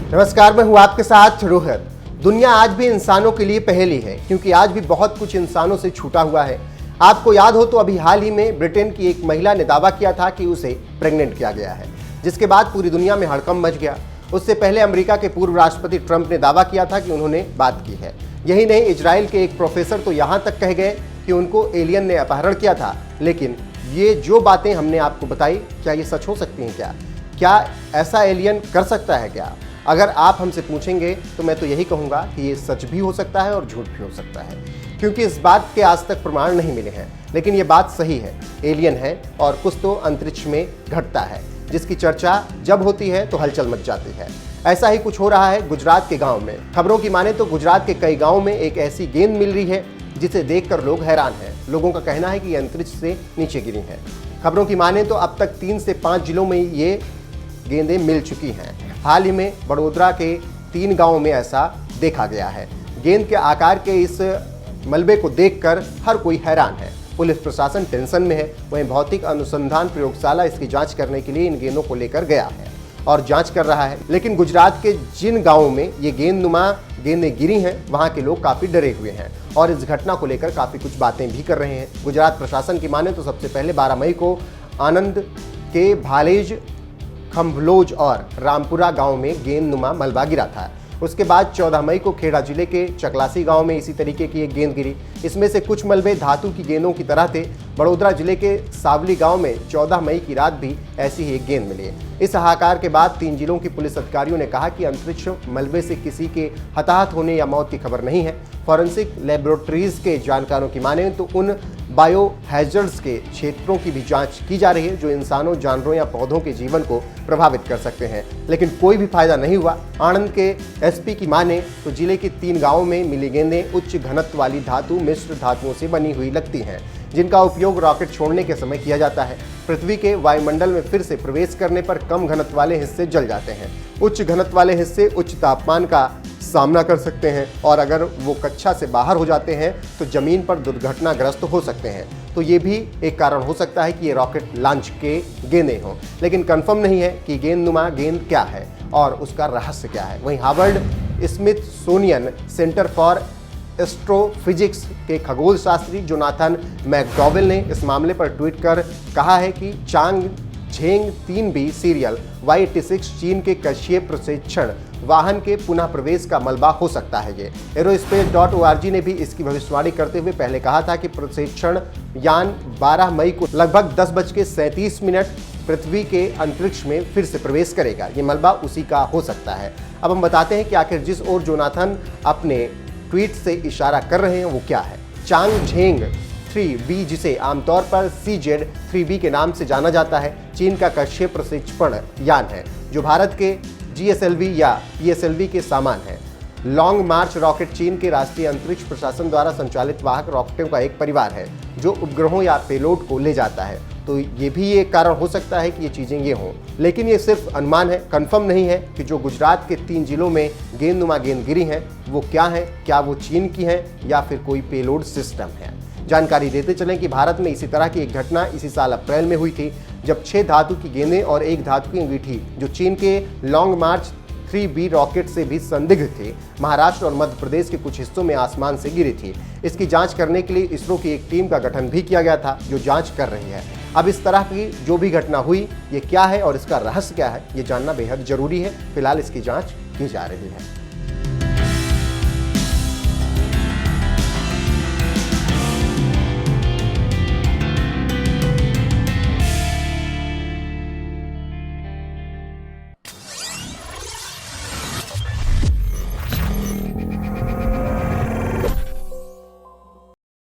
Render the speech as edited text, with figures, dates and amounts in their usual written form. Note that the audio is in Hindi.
नमस्कार, मैं हूं आपके साथ रोहित। दुनिया आज भी इंसानों के लिए पहेली है, क्योंकि आज भी बहुत कुछ इंसानों से छूटा हुआ है। आपको याद हो तो अभी हाल ही में ब्रिटेन की एक महिला ने दावा किया था कि उसे प्रेग्नेंट किया गया है, जिसके बाद पूरी दुनिया में हड़कंप मच गया। उससे पहले अमेरिका के पूर्व राष्ट्रपति ट्रंप ने दावा किया था कि उन्होंने बात की है। यही नहीं, इजराइल के एक प्रोफेसर तो यहाँ तक कह गए कि उनको एलियन ने अपहरण किया था। लेकिन ये जो बातें हमने आपको बताई, क्या ये सच हो सकती हैं? क्या ऐसा एलियन कर सकता है क्या? अगर आप हमसे पूछेंगे तो मैं तो यही कहूँगा कि ये सच भी हो सकता है और झूठ भी हो सकता है, क्योंकि इस बात के आज तक प्रमाण नहीं मिले हैं। लेकिन ये बात सही है, एलियन है और कुछ तो अंतरिक्ष में घटता है, जिसकी चर्चा जब होती है तो हलचल मच जाती है। ऐसा ही कुछ हो रहा है गुजरात के गाँव में। खबरों की माने तो गुजरात के कई गाँव में एक ऐसी गेंद मिल रही है जिसे देखकर लोग हैरान हैं। लोगों का कहना है कि ये अंतरिक्ष से नीचे गिरी है। खबरों की माने तो अब तक 3 से 5 जिलों में ये गेंदें मिल चुकी हैं। हाल ही में बड़ोदरा के 3 गांवों में ऐसा देखा गया है। गेंद के आकार के इस मलबे को देखकर हर कोई हैरान है। पुलिस प्रशासन टेंशन में है। वहीं भौतिक अनुसंधान प्रयोगशाला इसकी जांच करने के लिए इन गेंदों को लेकर गया है और जांच कर रहा है। लेकिन गुजरात के जिन गांवों में ये गेंदनुमा गेंदें गिरी हैं, वहां के लोग काफी डरे हुए हैं और इस घटना को लेकर काफी कुछ बातें भी कर रहे हैं। गुजरात प्रशासन की माने तो सबसे पहले 12 मई को आनंद के भालेज, खम्भलोज और रामपुरा गांव में गेंदनुमा मलबा गिरा था। उसके बाद 14 मई को खेड़ा जिले के चकलासी गांव में इसी तरीके की एक गेंद गिरी। इसमें से कुछ मलबे धातु की गेंदों की तरह थे। बड़ोदरा जिले के सावली गांव में 14 मई की रात भी ऐसी ही एक गेंद मिली। इस हाहाकार के बाद 3 जिलों के पुलिस अधिकारियों ने कहा कि अंतरिक्ष मलबे से किसी के हताहत होने या मौत की खबर नहीं है। फॉरेंसिक लेबोरेटरीज के जानकारों की माने तो उन बायो हैजर्ड्स के क्षेत्रों की भी जांच की जा रही है जो इंसानों, जानवरों या पौधों के जीवन को प्रभावित कर सकते हैं। लेकिन कोई भी फायदा नहीं हुआ। आनंद के एसपी की माने तो जिले के 3 गांवों में मिली गेंदें उच्च घनत्व वाली धातु मिश्र धातुओं से बनी हुई लगती हैं, जिनका उपयोग रॉकेट छोड़ने के समय किया जाता है। पृथ्वी के वायुमंडल में फिर से प्रवेश करने पर कम घनत्व वाले हिस्से जल जाते हैं। उच्च घनत्व वाले हिस्से उच्च तापमान का सामना कर सकते हैं और अगर वो कक्षा से बाहर हो जाते हैं तो जमीन पर दुर्घटनाग्रस्त हो सकते हैं। तो ये भी एक कारण हो सकता है कि ये रॉकेट लॉन्च के गेंदें हों। लेकिन कंफर्म नहीं है कि गेंदनुमा गेंद क्या है और उसका रहस्य क्या है। वहीं Harvard Smithsonian centre for astrophysics के खगोल शास्त्री जोनाथन मैकडॉवेल ने इस मामले पर ट्वीट कर कहा है कि चांग झेंग 3B सीरियल Y86 चीन के कक्षीय प्रशिक्षण वाहन के पुनः प्रवेश का मलबा हो सकता है। ये aerospace.org ने भी इसकी भविष्यवाणी करते हुए पहले कहा था कि प्रशिक्षण यान 12 मई को लगभग 10:37 पृथ्वी के अंतरिक्ष में फिर से प्रवेश करेगा। ये मलबा उसी का हो सकता है। अब हम बताते हैं कि आखिर जिस ओर जोनाथन अपने ट्वीट से इशारा कर रहे हैं वो क्या है। चांग झेंग 3B, जिसे आमतौर पर CZ-3B के नाम से जाना जाता है, चीन का कक्षीय प्रशिक्षण यान है जो भारत के GSLV या PSLV के समान है। लॉन्ग मार्च रॉकेट चीन के राष्ट्रीय अंतरिक्ष प्रशासन द्वारा संचालित वाहक रॉकेटों का एक परिवार है जो उपग्रहों या पेलोड को ले जाता है। तो ये भी एक कारण हो सकता है कि ये चीज़ें ये हों। लेकिन ये सिर्फ अनुमान है, कंफर्म नहीं है कि जो गुजरात के 3 जिलों में गेंदनुमा गेंद गिरी हैं वो क्या है, क्या वो चीन की है या फिर कोई पेलोड सिस्टम है। जानकारी देते चलें कि भारत में इसी तरह की एक घटना इसी साल अप्रैल में हुई थी, जब 6 धातु की गेंदें और 1 धातु की अंगीठी जो चीन के लॉन्ग मार्च 3B रॉकेट से भी संदिग्ध थे, महाराष्ट्र और मध्य प्रदेश के कुछ हिस्सों में आसमान से गिरी थी। इसकी जांच करने के लिए इसरो की एक टीम का गठन भी किया गया था जो जांच कर रही है। अब इस तरह की जो भी घटना हुई, ये क्या है और इसका रहस्य क्या है, ये जानना बेहद जरूरी है। फिलहाल इसकी जांच की जा रही है।